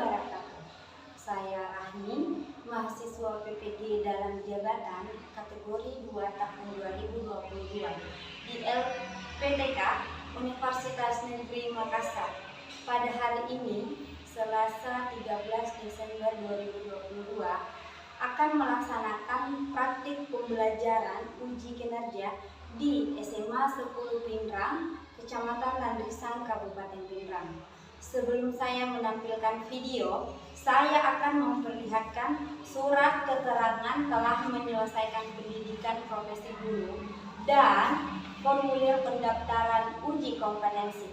wabarakatuh. Saya Rahmi, mahasiswa PPG dalam jabatan kategori 2 tahun 2022 di LPTK Universitas Negeri Makassar. Pada hari ini, Selasa 13 Desember 2022, akan melaksanakan praktik pembelajaran uji kinerja di SMA 10 Pindrang, Kecamatan Landrisan, Kabupaten Pindrang. Sebelum saya menampilkan video, saya akan memperlihatkan surat keterangan telah menyelesaikan pendidikan profesi guru dan formulir pendaftaran uji kompetensi.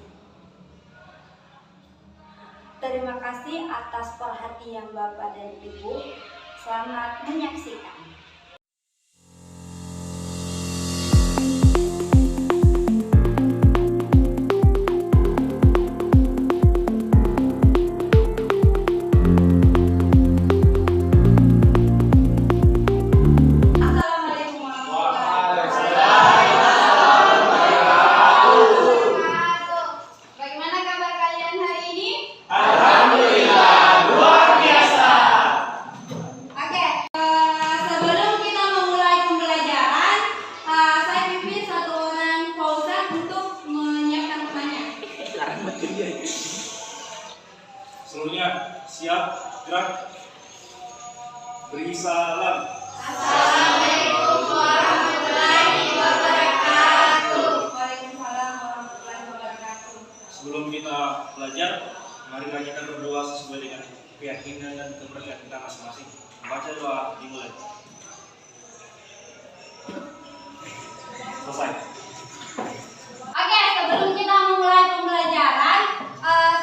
Terima kasih atas perhatian Bapak dan Ibu. Selamat menyaksikan. Seluruhnya siap, gerak, beri salam. Assalamualaikum warahmatullahi wabarakatuh. Waalaikumsalam warahmatullahi wabarakatuh. Sebelum kita belajar, marilah kita berdoa sesuai dengan keyakinan dan kepercayaan kita masing-masing. Baca doa dimulai. Selesai. Oke, sebelum kita memulai pembelajaran,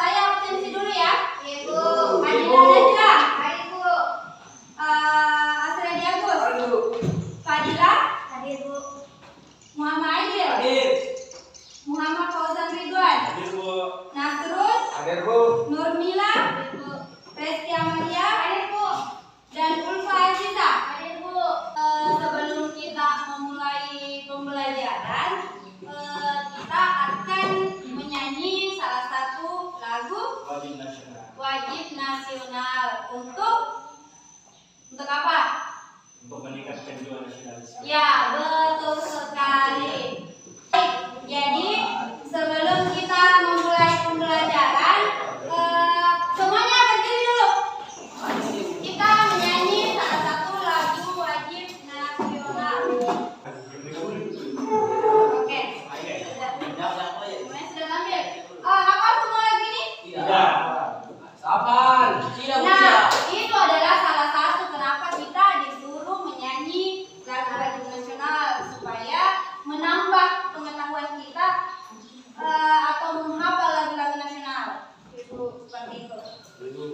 saya absensi dulu ya. Ibu. Adila Najla. Ibu. Asredi Agus. Fadila. Hadir, Bu. Muhammad Aidil. Hadir. Muhammad Fauzan Ridwan. Hadir, Bu. Nasrul. Hadir, Bu. Nurmila. Hadir, Bu. Resti Amalia. Hadir, Bu. Dan Ulfa Aziza. Hadir, Bu. Sebelum kita memulai pembelajaran, kita akan menyanyi salah satu lagu wajib nasional untuk apa? Untuk meningkatkan jiwa nasionalis. Ya, betul sekali. Baik, jadi sebelum kita memulai pembelajaran, semuanya berdiri dulu. Kita menyanyi salah satu lagu wajib nasional. Oke. Semuanya sudah tampil. Hafal semua lagu ini? Tidak. Sapan. Tidak bisa. Nah, itu adalah salah satu kenapa kita disuruh menyanyi lagu wajib nasional, supaya menambah pengetahuan kita atau menghafal lagu-lagu nasional. Itu seperti itu. Ibu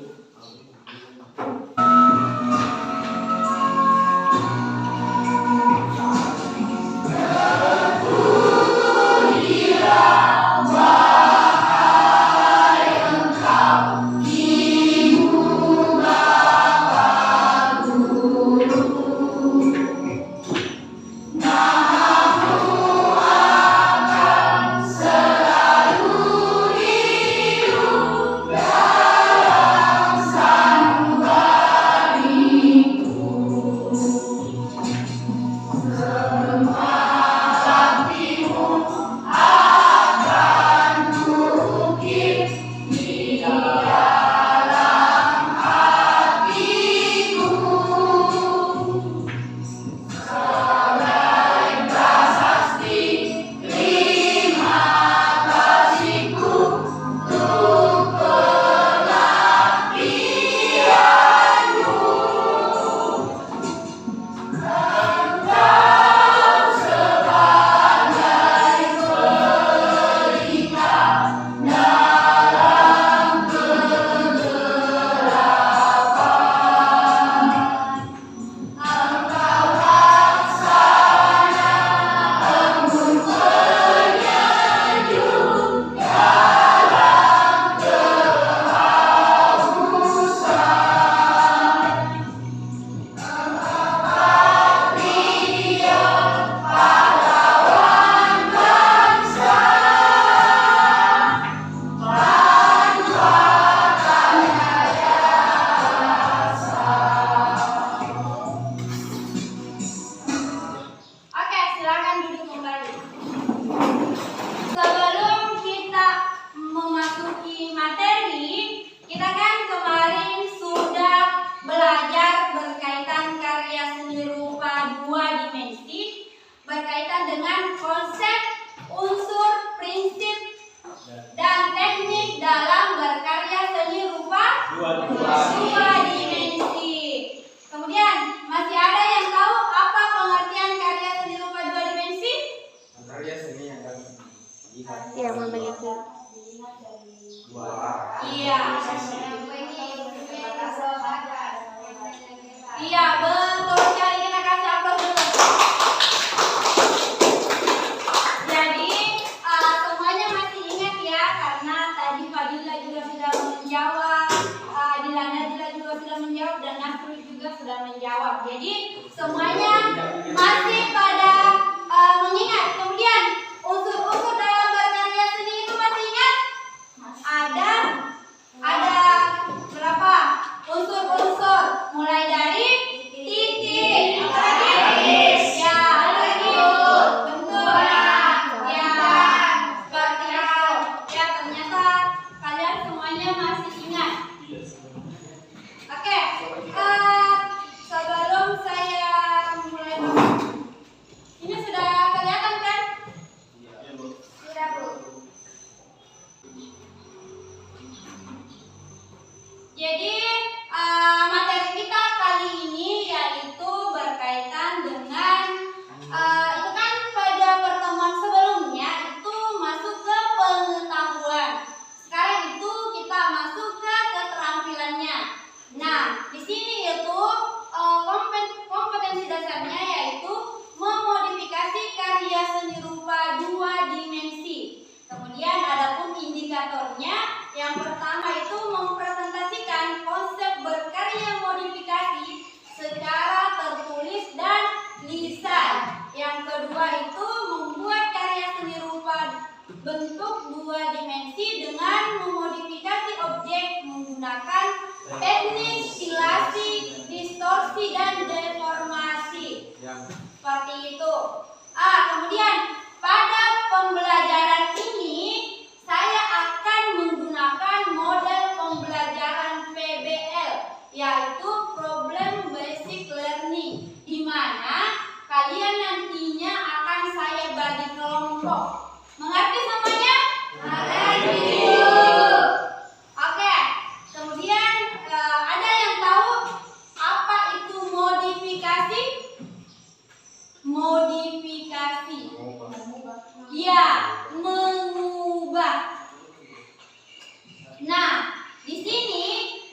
Dua dimensi. Kemudian masih ada yang tahu apa pengertian karya seni rupa dua dimensi? Karya seni yang dapat dilihat Yang memiliki dua arah. Iya. Iya, betul sekali. Kita kasih aplaus dulu. Jadi, semuanya masih ingat ya, karena tadi Fadila juga sudah menjawab, Dilana juga sudah menjawab, dan Nasrul juga sudah menjawab. Jadi, semuanya masih pada mengingat. Kemudian, unsur-unsur dalam berkarya seni itu masih ingat? Ada berapa unsur-unsur? Mulai dari titik, apa lagi? Ya, apa lagi? Bentuk, ya, seperti itu. Ya, ternyata kalian semuanya masih ingat. Oke, sebelum saya mulai, ini sudah kelihatan kan? Sudah, Bu. Jadi materi kita kali ini yaitu berkaitan dengan itu kan pada pertemuan sebelumnya itu masuk ke pengetahuan. Sekarang itu kita masuk ke keterampilannya. Nah, di sini itu kompetensi dasarnya yaitu memodifikasi karya seni rupa dua dimensi. Kemudian adapun indikatornya, yang pertama itu mempresentasikan konsep berkarya modifikasi secara tertulis dan lisan. Yang kedua itu membuat karya seni rupa bentuk dua dimensi dengan memodifikasi objek menggunakan teknik stilasi, distorsi, dan deformasi. Seperti itu. Kemudian pada pembelajaran ini saya akan menggunakan model pembelajaran PBL, yaitu Problem Basic Learning, di mana kalian nantinya akan saya bagi kelompok. Mengerti semuanya? Mengerti. Oke. Kemudian ada yang tahu apa itu modifikasi? Modifikasi. Ya, mengubah. Nah, di sini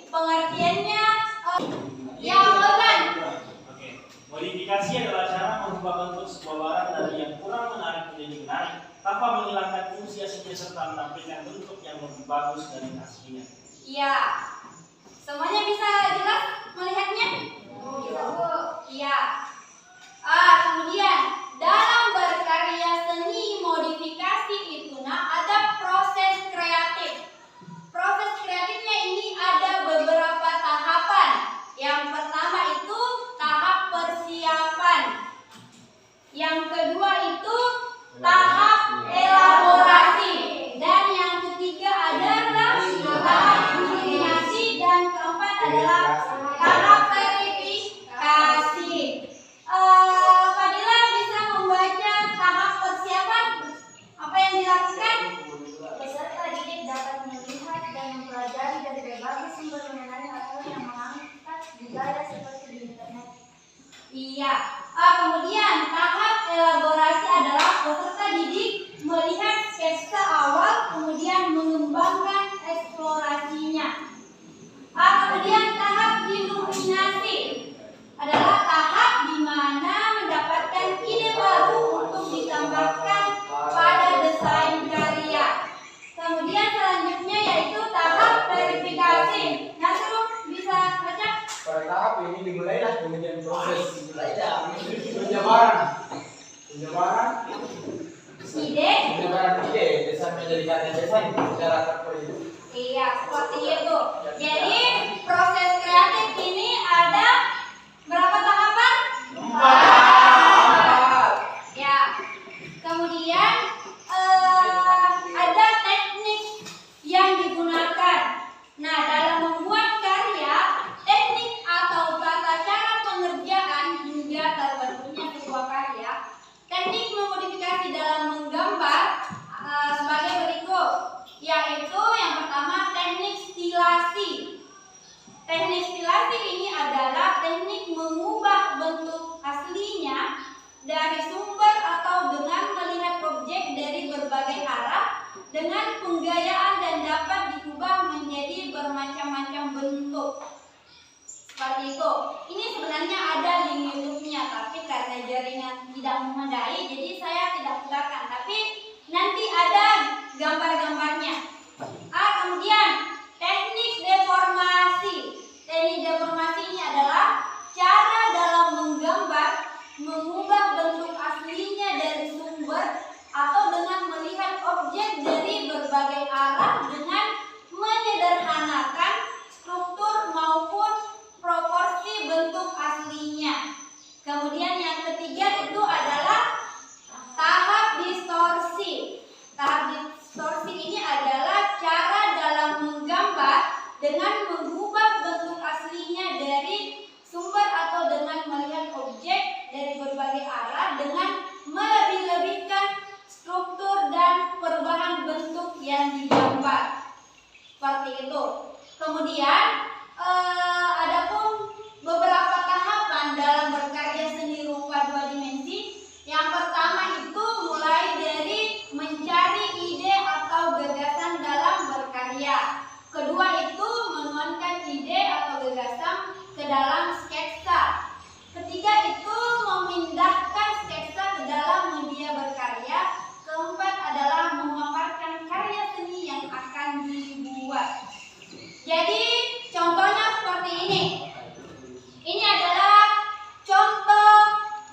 pengertiannya ya, Logan. Oke. Modifikasi adalah cara merubah bentuk sebuah barang dari yang kurang menarik menjadi menarik tanpa menghilangkan fungsi aslinya serta menampilkan bentuk yang lebih bagus dari aslinya. Iya. Semuanya bisa jelas melihatnya? Bisa, Bu. Iya. Kemudian dalam berkarya seni modifikasi itu ada proses kreatif. Proses kreatifnya ini ada beberapa tahapan. Yang pertama itu tahap persiapan. Yang kedua itu tahap elaborasi. Dan yang ketiga adalah tahap iluminasi. Dan keempat adalah tahap verifikasi. Fadila bisa membaca tahap persiapan. Apa yang dilakukan? peserta didik dapat melihat dan mempelajari dari berbagai sumber mengenai hal yang mengangkat budaya seperti di internet. Iya. Kemudian tahap elaborasi adalah peserta didik melihat sketsa awal, kemudian mengembangkan eksplorasinya. Kemudian tahap iluminasi adalah tahap di mana mendapatkan ide baru untuk ditambahkan pada desain karya. Kemudian selanjutnya yaitu tahap verifikasi. Nasrul bisa baca? Pada tahap ini dimulailah kemudian proses penjabaran seperti itu. Ini sebenarnya ada link YouTube-nya, tapi karena jaringan tidak memadai, jadi saya tidak putarkan. Tapi nanti ada gambar-gambarnya. Kemudian teknik deformasi. Teknik deformasi ini adalah cara dalam menggambar mengubah bentuk aslinya dari sumber atau dengan melihat objek dari berbagai arah dengan menyederhanakan struktur maupun proporsi bentuk aslinya. Kemudian yang ketiga itu adalah tahap distorsi. Tahap distorsi ini adalah cara dalam menggambar dengan mengubah bentuk aslinya dari sumber atau dengan melihat objek dari berbagai arah dengan melebih-lebihkan struktur dan perubahan bentuk yang digambar. Seperti itu. Kemudian adapun beberapa tahapan dalam berkarya seni rupa dua dimensi. Yang pertama itu mulai dari mencari ide atau gagasan dalam berkarya. Kedua itu menuangkan ide atau gagasan ke dalam sketsa. Ketiga itu memindahkan sketsa ke dalam media berkarya. Keempat adalah memaparkan karya seni yang akan dibuat. Jadi contohnya seperti ini. Ini adalah contoh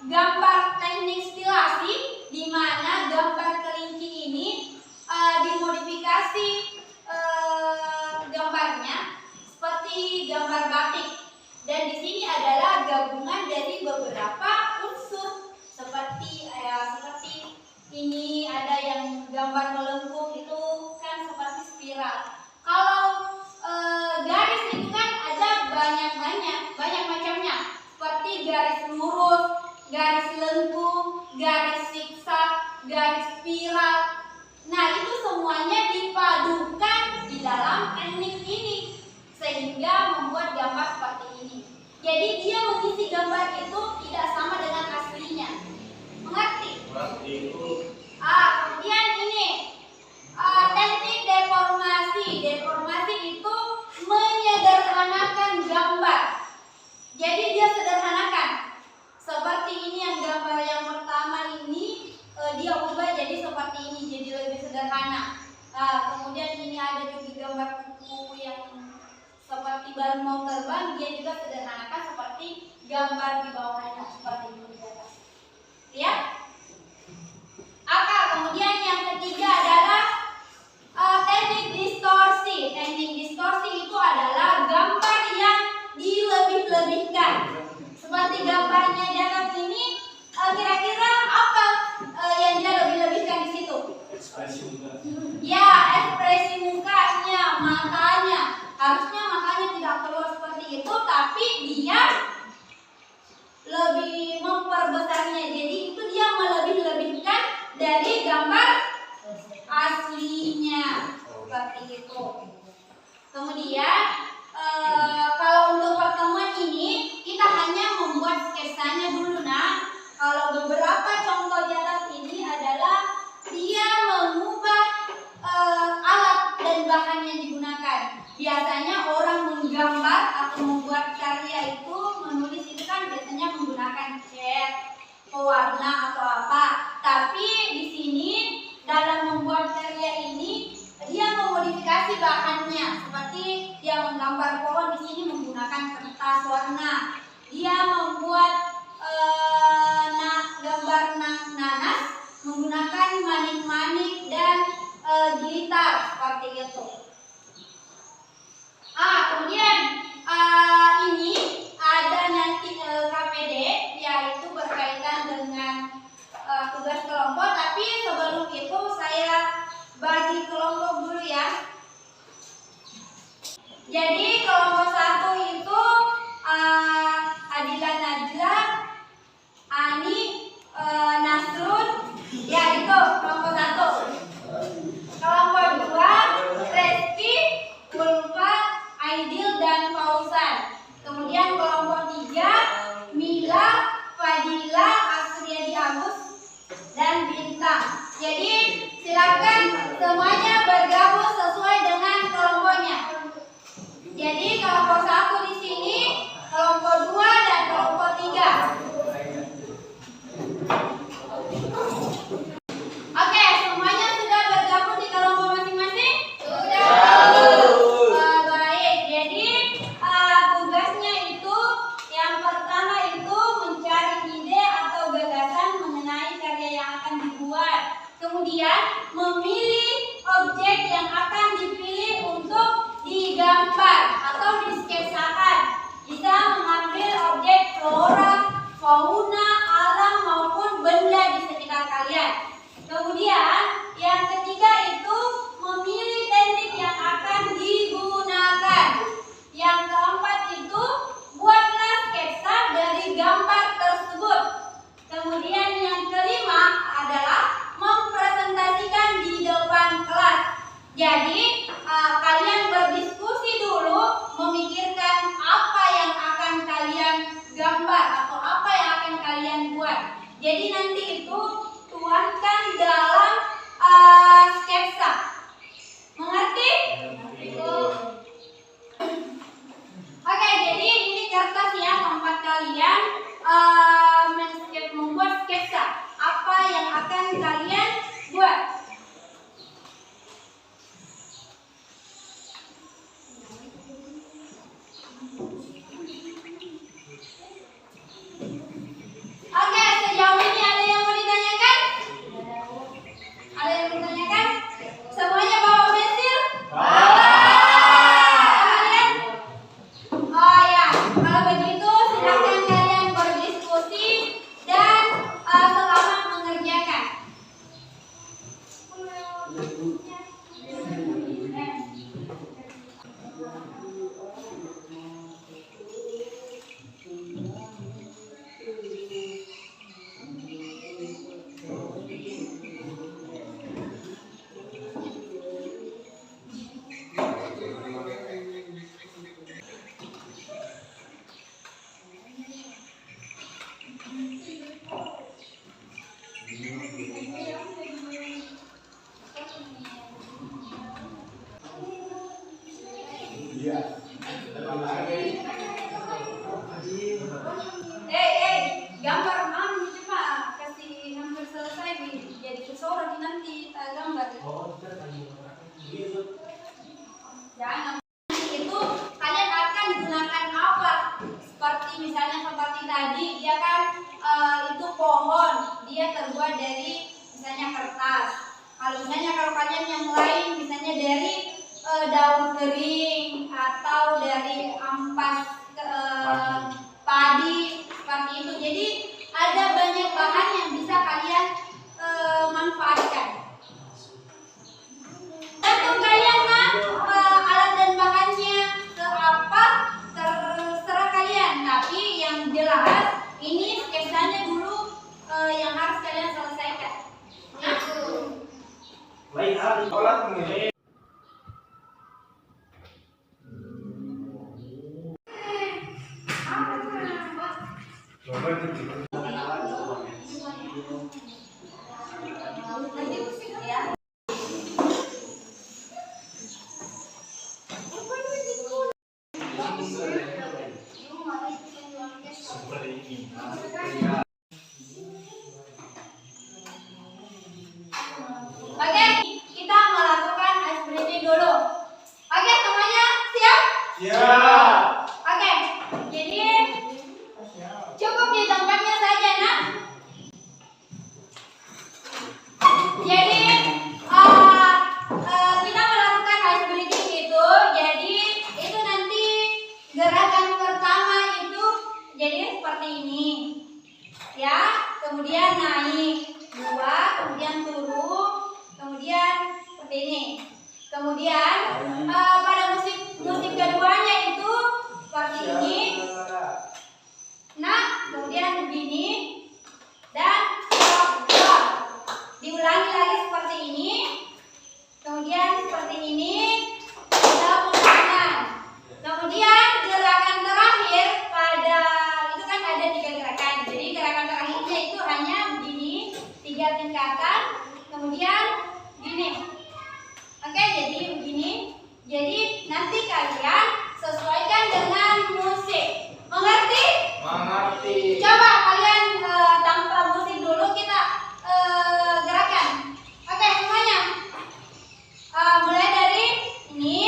gambar teknik stilasi di mana gambar kelinci ini dimodifikasi gambarnya seperti gambar batik. Dan di sini adalah gabungan dari beberapa unsur seperti ini ada yang gambar melengkung itu kan seperti spiral. Kalau garis itu kan ada banyak macamnya seperti garis lurus, garis lengkung, garis zigzag, garis spiral. Nah itu semuanya dipadukan di dalam teknik ini sehingga membuat gambar seperti ini. Jadi dia mengisi gambar itu tidak sama dengan aslinya. Mengerti? Kemudian ini teknik deformasi. Deformasi itu menyederhanakan gambar. Jadi dia sederhanakan. Seperti ini yang gambar yang pertama ini dia ubah jadi seperti ini, jadi lebih sederhana. Kemudian ini ada juga gambar kuku yang seperti baru mau terbang, dia juga sederhanakan seperti gambar di bawahnya seperti itu di atas. Ya? Kemudian yang ketiga adalah teknik distorsi. Teknik distorsi itu adalah gambar yang dilebih-lebihkan. Seperti gambarnya di atas ini, kira-kira apa yang dia lebih-lebihkan di situ? Ekspresi muka. Ya, ekspresi mukanya, matanya. Harusnya makanya tidak keluar seperti itu, tapi dia lebih memperbesarnya. Jadi itu dia melebih-lebihkan dari gambar aslinya seperti itu. Kemudian kalau untuk pertemuan ini kita hanya membuat sketsanya dulu. Nah, kalau beberapa contoh di atas ini adalah dia mengubah alat dan bahan yang digunakan. Biasanya orang menggambar atau membuat karya itu menulis itu kan biasanya menggunakan cat, pewarna atau apa. Tapi di sini dalam membuat karya ini dia memodifikasi bahannya. Seperti dia menggambar pohon di sini menggunakan kertas warna. Dia membuat gambar nanas menggunakan manik-manik dan glitter seperti itu. Kemudian ini ada nanti KPD, yaitu berkaitan dengan tugas kelompok. Tapi sebelum itu saya bagi kelompok dulu ya. Jadi kelompok 1 itu Adila Najla, Ani, Nasrun, ya itu kelompok 1. Kelompok 2 Reski, Ulfa, Aidil dan Fauzan. Kemudian kelompok 3 Mila, Fadila, Asriadi Agus dan Bintang. Jadi silakan semuanya bergabung sesuai dengan kelompoknya. Jadi kelompok 1 di sini, kelompok Jadi nanti itu tuangkan dalam sketsa. Mengerti? Oke, jadi ini kertasnya tempat kalian membuat sketsa. Apa yang akan kalian buat? Oke, sejauh ini ada yang mau ditanyakan? Ada yang mau ditanyakan? Semuanya bawa pensil? Kalian? Oh ya, kalau begitu silakan kalian berdiskusi dan selamat mengerjakan. Gambar mami coba kasih hampir selesai jadi kesorot nanti gambar. Jangan itu kalian akan gunakan apa? Seperti misalnya seperti tadi dia kan itu pohon, dia terbuat dari misalnya kertas. Kalau kalian yang lain misalnya dari daun kering atau dari ampas padi seperti itu. Jadi ada banyak bahan yang bisa kalian manfaatkan. Tergantung kalian alat dan bahannya apa terserah kalian. Tapi yang jelas ini sketsanya dulu yang harus kalian selesaikan. Lain hari. Oke, kita melakukan ice breathing dulu. Oke, semuanya siap? Siap. Oke, jadi cukup di tempatnya saja, nak. Jadi kita melakukan ice breathing itu. Jadi itu nanti gerakan pertama itu jadi seperti ini, ya. Kemudian naik 2, kemudian turun, kemudian seperti ini. Kemudian pada musik keduanya itu seperti ini. Nah, kemudian begini dan stop. Diulangi lagi seperti ini. Kemudian seperti ini. Kita tangan. Kemudian gerakan terakhir pada itu kan ada 3 gerakan. Jadi gerakan terakhirnya itu hanya begini, 3 tingkatan. Kemudian gini. Oke, jadi begini. Jadi nanti kalian sesuaikan dengan musik. Mengerti? Mengerti. Coba kalian tanpa musik dulu kita gerakan. Oke, semuanya. Mulai dari ini,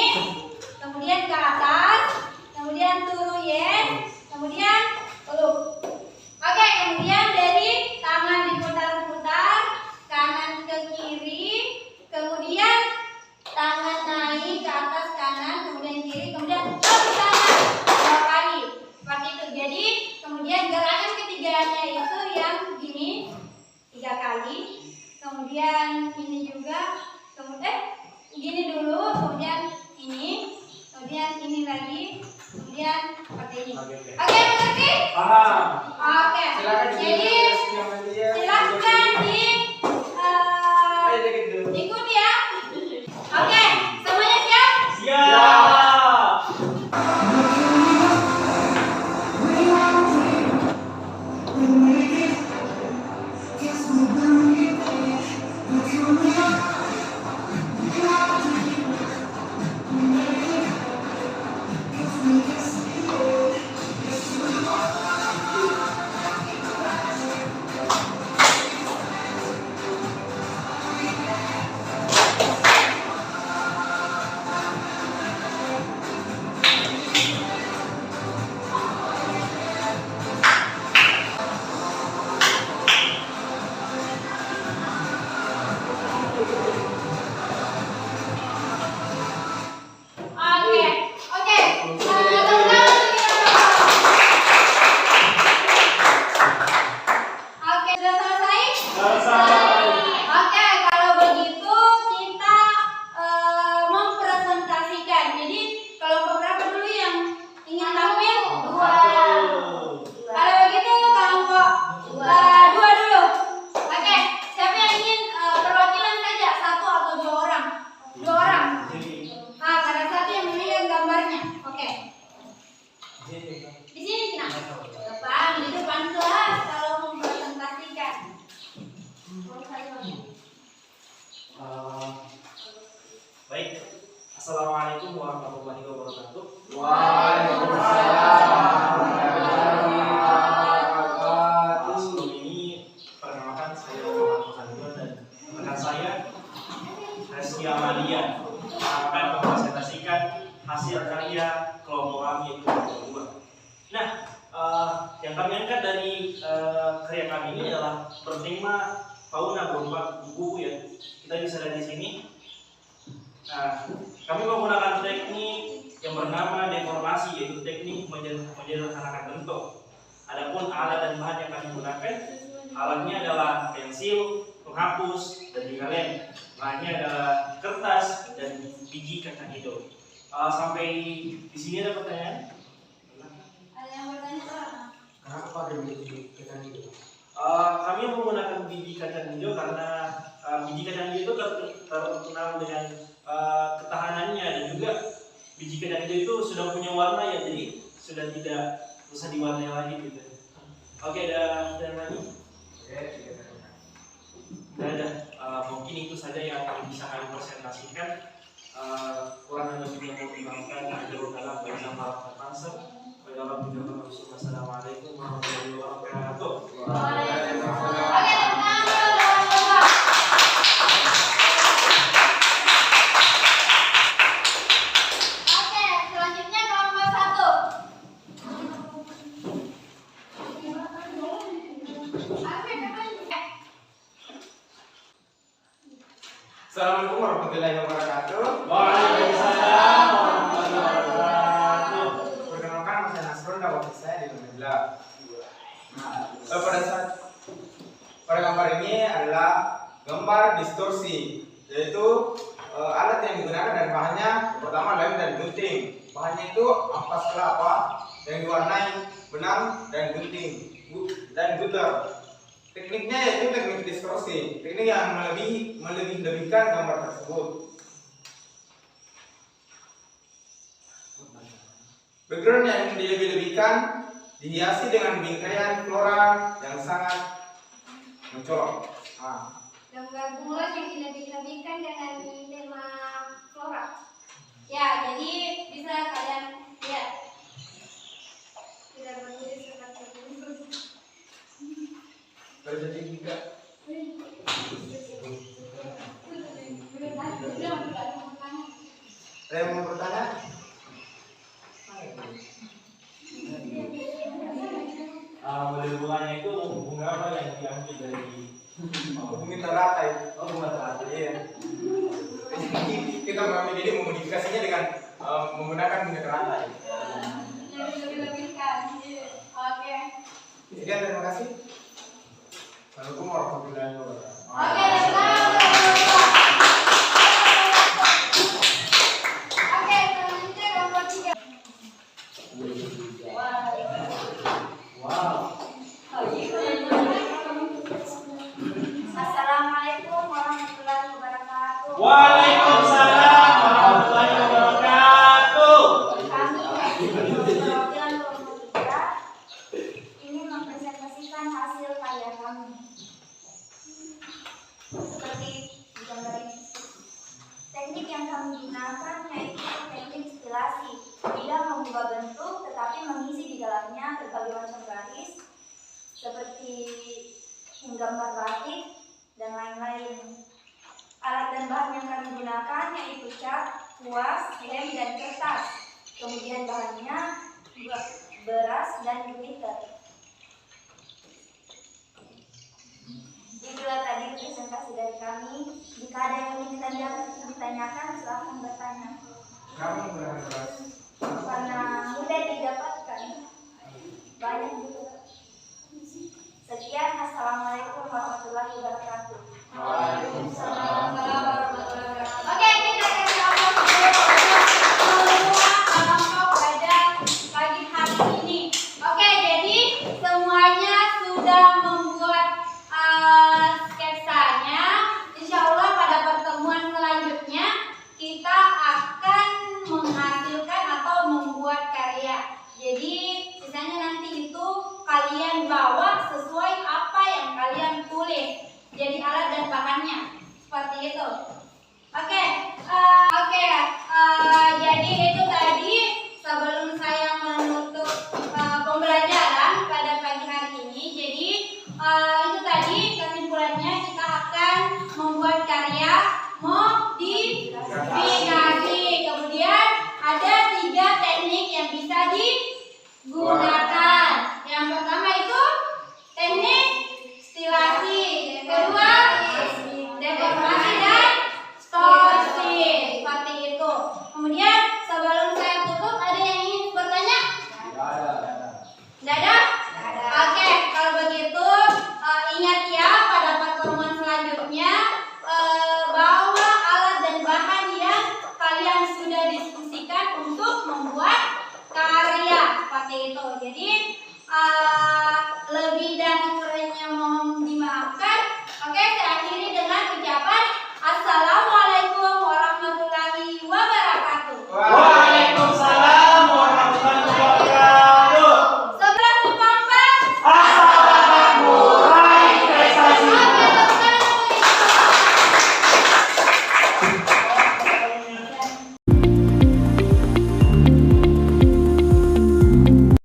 kemudian ke atas, kemudian turun yes, kemudian peluk. Oke, kemudian dari tangan diputar-putar, kanan ke kiri, kemudian tangan naik ke atas kanan, kemudian kiri, kemudian ke sana 2 kali. Seperti itu. Jadi kemudian gerakan ketiganya itu yang gini 3 kali. Kemudian ini juga, kemudian gini dulu, kemudian ini, kemudian ini lagi, kemudian seperti ini. Oke, mengerti? Paham. Oke. Silakan Jadi silakan ikuti ya. Oke, semuanya siap? Siap. Di sini nah. Depan, di depan kelas kalau mempresentasikan. Baik. Assalamualaikum warahmatullahi wabarakatuh. Sebelum ini perkenalkan saya Muhammad Khalil dan rekan saya Reski Amalia akan mempresentasikan hasil karya kelompok kami yaitu kelompok 2. Nah, yang kami angkat dari karya kami ini adalah bertema fauna berupa buku ya. Kita bisa lihat di sini. Nah, kami menggunakan teknik yang bernama deformasi, yaitu teknik menyederhanakan bentuk. Adapun alat dan bahan yang kami gunakan, alatnya adalah pensil, penghapus, dan juga lem. Bahannya adalah kertas dan biji kacang hijau. Sampai di sini ada pertanyaan? Ada yang bertanya Pak? Kenapa pakai biji kacang hijau? Kami menggunakan biji kacang hijau karena biji kacang hijau itu terkenal dengan ketahanannya, dan juga biji kacang hijau itu sudah punya warna ya, jadi sudah tidak usah diwarnai lagi gitu. Oke, ada lagi? Ada. Mungkin itu saja yang bisa kami presentasikan. Kurang lebih yang memperkenalkan adalah dalam bahasa Arab Banser. Wassalamualaikum warahmatullahi wabarakatuh. Oke, Oke, selanjutnya kelompok 1. Assalamualaikum warahmatullahi wabarakatuh. Waalaikumsalam warahmatullahi wabarakatuh. Perkenalkan, nama saya Nasrul dan wakil saya di Lumajang. Pada gambar ini adalah gambar distorsi, yaitu alat yang digunakan dan bahannya pertama lem dan gunting. Bahannya itu ampas kelapa yang diwarnai benang dan gunting dan gutter. Tekniknya yaitu teknik distorsi, teknik yang melebih-lebihkan gambar tersebut. Background yang dilebih-lebihkan dihiasi dengan bingkaian flora yang sangat mencolok. Gambar bunglon yang dilebih-lebihkan dengan tema flora. Ya, jadi bisa kalian lihat. Tidak berdiri seperti itu. Terjadi juga. Saya mau bertanya. Model bunganya itu bunga apa yang diambil dari Bumi teratai. bunga teratai? Iya. Jadi kita mengambil ini memodifikasinya dengan menggunakan bunga teratai. Lebih-lebihkan. Oke. Sekian, terima kasih. Assalamualaikum warahmatullahi wabarakatuh. Oke, selanjutnya kelompok 3. Wow. Assalamualaikum warahmatullahi wabarakatuh. Waalaikumsalam warahmatullahi wabarakatuh. Kami perwakilan kelompok 3 ingin mempresentasikan hasil karya kami. Seperti di gambar ini. Teknik yang kami gunakan yaitu teknik stilasi. Tidak mengubah bentuk tetapi mengisi di dalamnya berbagai macam garis seperti gambar batik dan lain-lain. Alat dan bahan yang kami gunakan yaitu cat, kuas, lem, dan kertas. Kemudian bahannya beras dan glitter. Itulah tadi presentasi dari kami. Jika ada yang ingin ditanyakan, silakan bertanya. Kamu menggunakan beras. Karena mudah didapatkan, banyak juga. Sekian, assalamualaikum warahmatullahi wabarakatuh. Waalaikumsalam warahmatullahi wabarakatuh. Oke, kita ke kelompok 2. Semua kelompok pada pagi hari ini. Oke, jadi semuanya sudah membuat sketsanya. Insya Allah pada pertemuan selanjutnya kita akan menghasilkan atau membuat karya. begitu. Oke, jadi itu tadi sebelum saya menutup pembelajaran pada pagi hari ini. Jadi itu tadi kesimpulannya kita akan membuat karya modifikasi. Kemudian ada 3 teknik yang bisa digunakan. Yang pertama itu teknik stilasi, yang kedua deformasi dan torsi, seperti itu. Kemudian sebelum saya tutup, ada yang ingin bertanya? Tidak ada? Oke, kalau begitu ingat ya pada pertemuan selanjutnya bawa alat dan bahan yang kalian sudah diskusikan untuk membuat karya seperti itu. Jadi